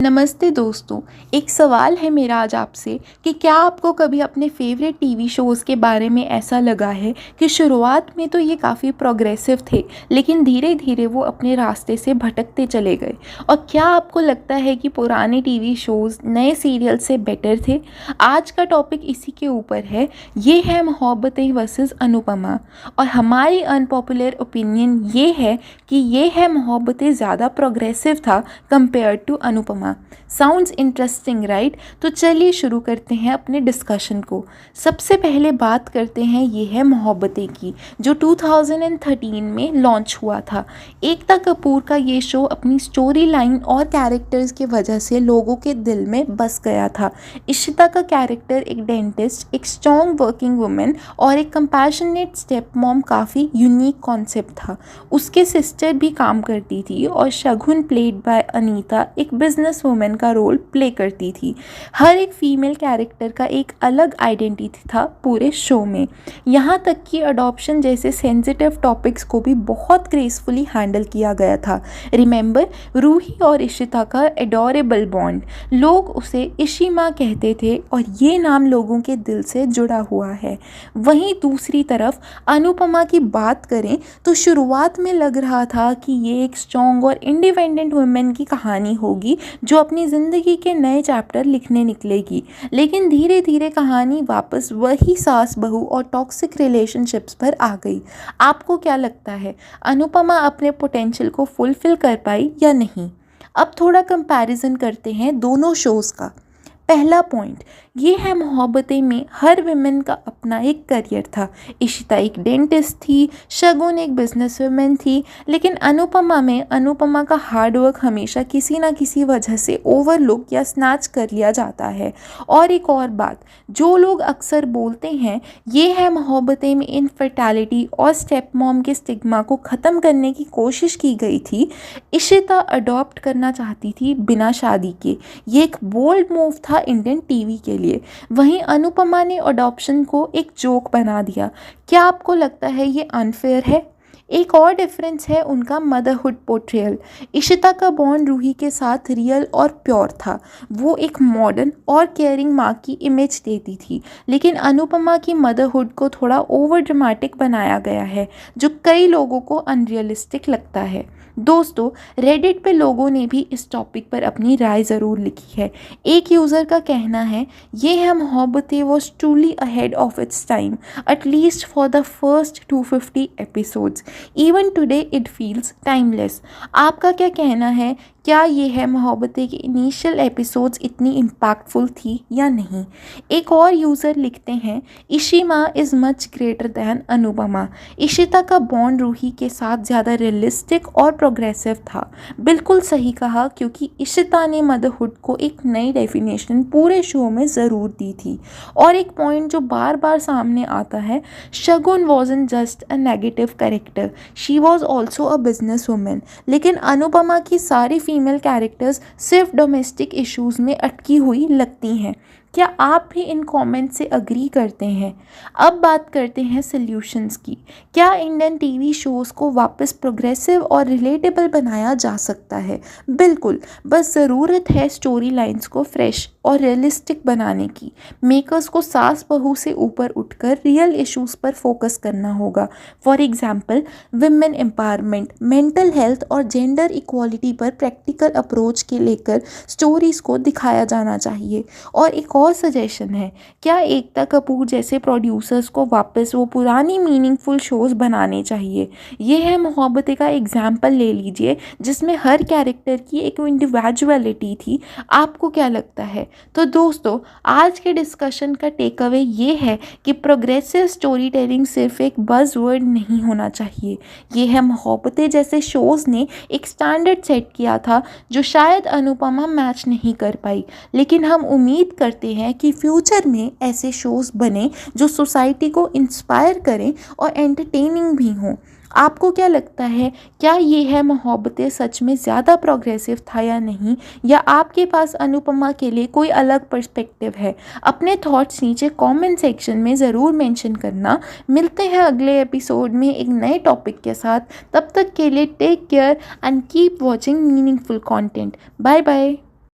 नमस्ते दोस्तों। एक सवाल है मेरा आज आपसे कि क्या आपको कभी अपने फेवरेट टीवी शोज़ के बारे में ऐसा लगा है कि शुरुआत में तो ये काफ़ी प्रोग्रेसिव थे, लेकिन धीरे धीरे वो अपने रास्ते से भटकते चले गए? और क्या आपको लगता है कि पुराने टीवी शोज़ नए सीरियल से बेटर थे? आज का टॉपिक इसी के ऊपर है। ये है मोहब्बतें वर्सेस अनुपमा। और हमारी अनपॉपुलर ओपिनियन ये है कि ये है मोहब्बतें ज़्यादा प्रोग्रेसिव था compare to Anupamaa. Sounds interesting right? तो चलिए शुरू करते हैं अपने डिस्कशन को। सबसे पहले बात करते हैं ये है मोहब्बतें की, जो 2013 में लॉन्च हुआ था। एकता कपूर का ये शो अपनी स्टोरी लाइन और कैरेक्टर्स की वजह से लोगों के दिल में बस गया था। इशिता का कैरेक्टर एक डेंटिस्ट, एक स्ट्रॉन्ग वर्किंग वुमेन और एक कंपैशनेट स्टेप मॉम काफ़ी यूनिक कॉन्सेप्ट था। उसके सिस्टर भी काम करती थी और शगुन प्लेड बाय अनीता एक बिजनेस वुमेन का रोल प्ले करती थी। हर एक फीमेल कैरेक्टर का एक अलग आइडेंटिटी था पूरे शो में। यहाँ तक कि अडॉप्शन जैसे सेंसिटिव टॉपिक्स को भी बहुत ग्रेसफुली हैंडल किया गया था। रिमेंबर रूही और इशिता का एडोरेबल बॉन्ड, लोग उसे इशी माँ कहते थे और ये नाम लोगों के दिल से जुड़ा हुआ है। वहीं दूसरी तरफ अनुपमा की बात करें तो शुरुआत में लग रहा था कि ये एक स्ट्रॉन्ग और इंडिपेंडेंट वुमेन की कहानी होगी जो अपनी ज़िंदगी के नए चैप्टर लिखने निकलेगी, लेकिन धीरे धीरे कहानी वापस वही सास बहू और टॉक्सिक रिलेशनशिप्स पर आ गई। आपको क्या लगता है, अनुपमा अपने पोटेंशियल को फुलफिल कर पाई या नहीं? अब थोड़ा कंपैरिजन करते हैं दोनों शोज़ का। पहला पॉइंट ये है, मोहब्बतें में हर विमेन का अपना एक करियर था। इशिता एक डेंटिस्ट थी, शगुन एक बिजनेस वुमेन थी, लेकिन अनुपमा में अनुपमा का हार्डवर्क हमेशा किसी ना किसी वजह से ओवरलुक या स्नैच कर लिया जाता है। और एक और बात जो लोग अक्सर बोलते हैं, ये है मोहब्बतें में इनफर्टिलिटी और स्टेप मॉम के स्टिग्मा को ख़त्म करने की कोशिश की गई थी। इशिता अडॉप्ट करना चाहती थी बिना शादी के। ये एक बोल्ड मूव था इंडियन टीवी के लिए। वहीं अनुपमा ने अडॉप्शन को एक जोक बना दिया। क्या आपको लगता है ये अनफेयर है? एक और डिफरेंस है उनका मदरहुड पोर्ट्रेयल। इशिता का बॉन्ड रूही के साथ रियल और प्योर था। वो एक मॉडर्न और केयरिंग माँ की इमेज देती थी, लेकिन अनुपमा की मदरहुड को थोड़ा ओवर ड्रामेटिक बनाया गया है, जो कई लोगों को अनरियलिस्टिक लगता है। दोस्तों, रेडिट पे लोगों ने भी इस टॉपिक पर अपनी राय ज़रूर लिखी है। एक यूज़र का कहना है, ये है Mohabbatein was truly ahead of its time, at least for the first 250 episodes. Even today it feels timeless. आपका क्या कहना है? क्या ये है मोहब्बतें के इनिशियल एपिसोड्स इतनी इम्पैक्टफुल थी या नहीं? एक और यूज़र लिखते हैं, इशी माँ is much greater than Anupama. Ishita का बॉन्ड रूही के साथ ज़्यादा रियलिस्टिक और प्रोग्रेसिव था। बिल्कुल सही कहा, क्योंकि इशिता ने मदरहुड को एक नई डेफिनेशन पूरे शो में ज़रूर दी थी। और एक पॉइंट जो बार बार सामने आता है, Shagun wasn't just a negative character, she was also a business women. लेकिन अनुपमा की सारी फीमेल कैरेक्टर्स सिर्फ डोमेस्टिक इश्यूज़ में अटकी हुई लगती हैं। क्या आप भी इन कमेंट से अग्री करते हैं? अब बात करते हैं सॉल्यूशंस की। क्या इंडियन टीवी शोज़ को वापस प्रोग्रेसिव और रिलेटेबल बनाया जा सकता है? बिल्कुल, बस ज़रूरत है स्टोरी लाइन्स को फ्रेश और रियलिस्टिक बनाने की। मेकर्स को सास बहू से ऊपर उठकर रियल इश्यूज़ पर फोकस करना होगा। For example, women empowerment, mental health और जेंडर इक्वालिटी पर प्रैक्टिकल अप्रोच के लेकर स्टोरीज़ को दिखाया जाना चाहिए। और एक और सजेशन है, क्या एकता कपूर जैसे प्रोड्यूसर्स को वापस वो पुरानी मीनिंगफुल शोज़ बनाने चाहिए? ये है मोहब्बतें का एग्जाम्पल ले लीजिए, जिसमें हर कैरेक्टर की एक इंडिविजुअलिटी थी। आपको क्या लगता है? तो दोस्तों, आज के डिस्कशन का टेक अवे ये है कि प्रोग्रेसिव स्टोरी टेलिंग सिर्फ एक बज़ वर्ड नहीं होना चाहिए। ये है मोहब्बतें जैसे शोज़ ने एक स्टैंडर्ड सेट किया था जो शायद अनुपमा मैच नहीं कर पाई, लेकिन हम उम्मीद करते हैं कि फ्यूचर में ऐसे शोज़ बने जो सोसाइटी को इंस्पायर करें और एंटरटेनिंग भी हों। आपको क्या लगता है, क्या ये है मोहब्बतें सच में ज़्यादा प्रोग्रेसिव था या नहीं? या आपके पास अनुपमा के लिए कोई अलग पर्सपेक्टिव है? अपने थॉट्स नीचे कमेंट सेक्शन में ज़रूर मेंशन करना। मिलते हैं अगले एपिसोड में एक नए टॉपिक के साथ। तब तक के लिए take care and keep watching meaningful content. Bye bye.